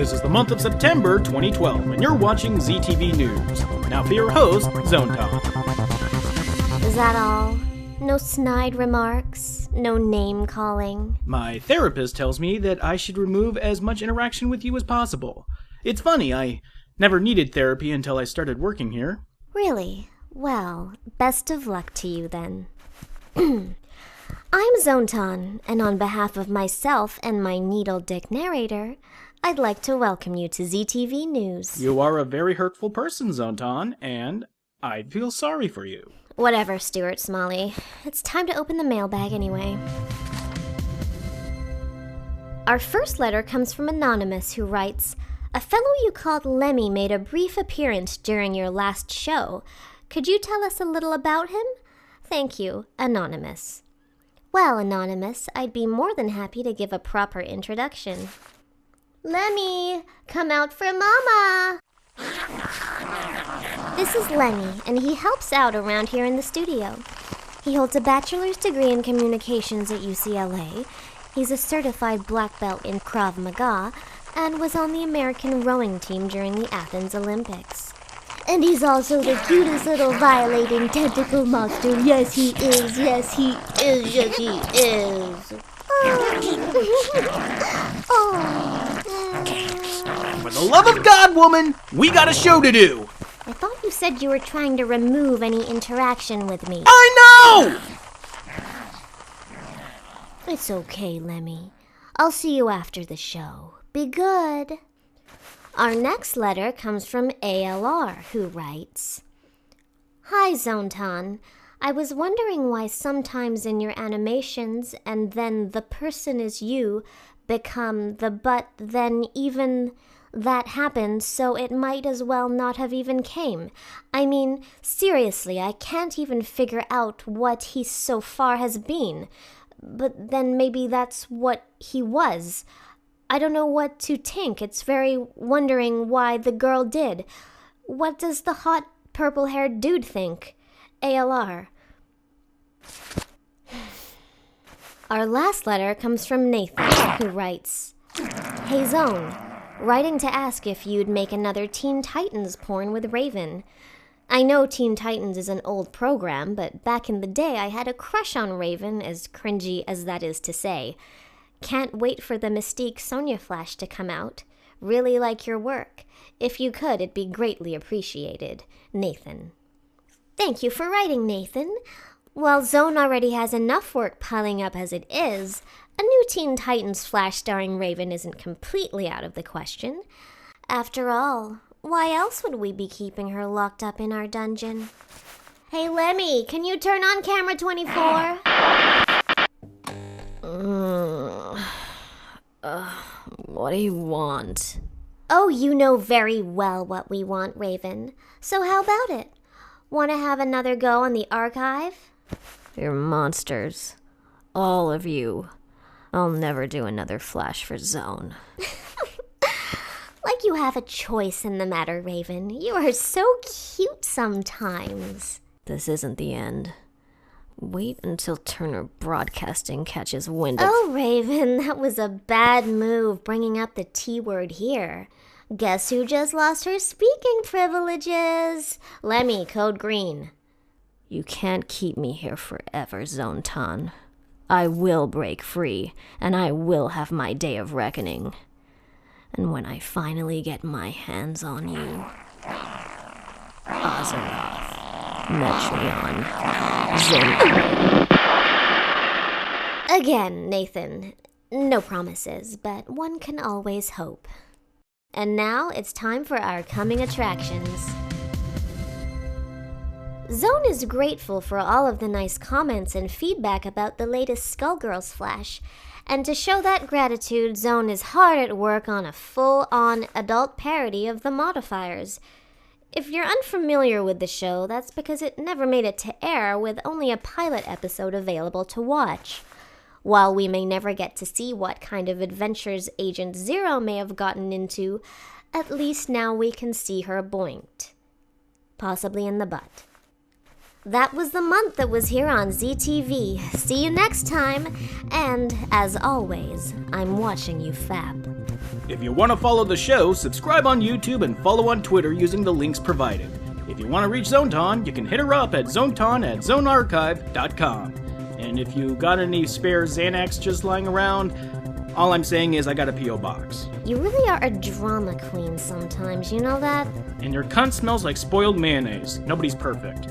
This is the month of September 2012, and you're watching ZTV News. Now for your host, Zone Tom. Is that all? No snide remarks? No name-calling? My therapist tells me that I should remove as much interaction with you as possible. It's funny, I never needed therapy until I started working here. Really? Well, best of luck to you then. I'm Zontan, and on behalf of myself and my needle-dick narrator, I'd like to welcome you to ZTV News. You are a very hurtful person, Zontan, and I feel sorry for you. Whatever, Stuart Smalley. It's time to open the mailbag anyway. Our first letter comes from Anonymous, who writes, "A fellow you called Lemmy made a brief appearance during your last show. Could you tell us a little about him? Thank you, Anonymous." Well, Anonymous, I'd be more than happy to give a proper introduction. Lemmy, come out for Mama! This is Lemmy, and he helps out around here in the studio. He holds a bachelor's degree in communications at UCLA. He's a certified black belt in Krav Maga, and was on the American rowing team during the Athens Olympics. And he's also the cutest little violating tentacle monster. Yes, he is. Yes, he is. Yes, he is. For the love of God, woman, we got a show to do. I thought you said you were trying to remove any interaction with me. I know! It's okay, Lemmy. I'll see you after the show. Be good. Our next letter comes from ALR, who writes, "Hi, Zontan. I was wondering why sometimes in your animations and then the person is you become the but then even that happened, so it might as well not have even came. I mean, seriously, I can't even figure out what he so far has been. But then maybe that's what he was. I don't know what to think. It's very wondering why the girl did. What does the hot purple-haired dude think? ALR." Our last letter comes from Nathan, who writes, "Hey Zone, writing to ask if you'd make another Teen Titans porn with Raven. I know Teen Titans is an old program, but back in the day I had a crush on Raven, as cringy as that is to say. Can't wait for the Mystique Sonya Flash to come out. Really like your work. If you could, it'd be greatly appreciated. Nathan." Thank you for writing, Nathan. While Zone already has enough work piling up as it is, a new Teen Titans Flash starring Raven isn't completely out of the question. After all, why else would we be keeping her locked up in our dungeon? Hey, Lemmy, can you turn on camera 24? What do you want? Oh, you know very well what we want, Raven. So how about it? Want to have another go on the archive? You're monsters. All of you. I'll never do another Flash for Zone. Like you have a choice in the matter, Raven. You are so cute sometimes. This isn't the end. Wait until Turner Broadcasting catches wind of... Oh, Raven, that was a bad move, bringing up the T-word here. Guess who just lost her speaking privileges? Lemmy, code green. You can't keep me here forever, Zontan. I will break free, and I will have my day of reckoning. And when I finally get my hands on you, Azeroth, Metreon, Zin... Again, Nathan, no promises, but one can always hope. And now it's time for our coming attractions. Zone is grateful for all of the nice comments and feedback about the latest Skullgirls Flash, and to show that gratitude, Zone is hard at work on a full-on adult parody of the Modifiers. If you're unfamiliar with the show, that's because it never made it to air, with only a pilot episode available to watch. While we may never get to see what kind of adventures Agent Zero may have gotten into, at least now we can see her boinked. Possibly in the butt. That was the month that was here on ZTV. See you next time, and as always, I'm watching you fap. If you want to follow the show, subscribe on YouTube and follow on Twitter using the links provided. If you want to reach Zonton, you can hit her up at zonton@zonearchive.com. And if you got any spare Xanax just lying around, all I'm saying is I got a P.O. box. You really are a drama queen sometimes, you know that? And your cunt smells like spoiled mayonnaise. Nobody's perfect.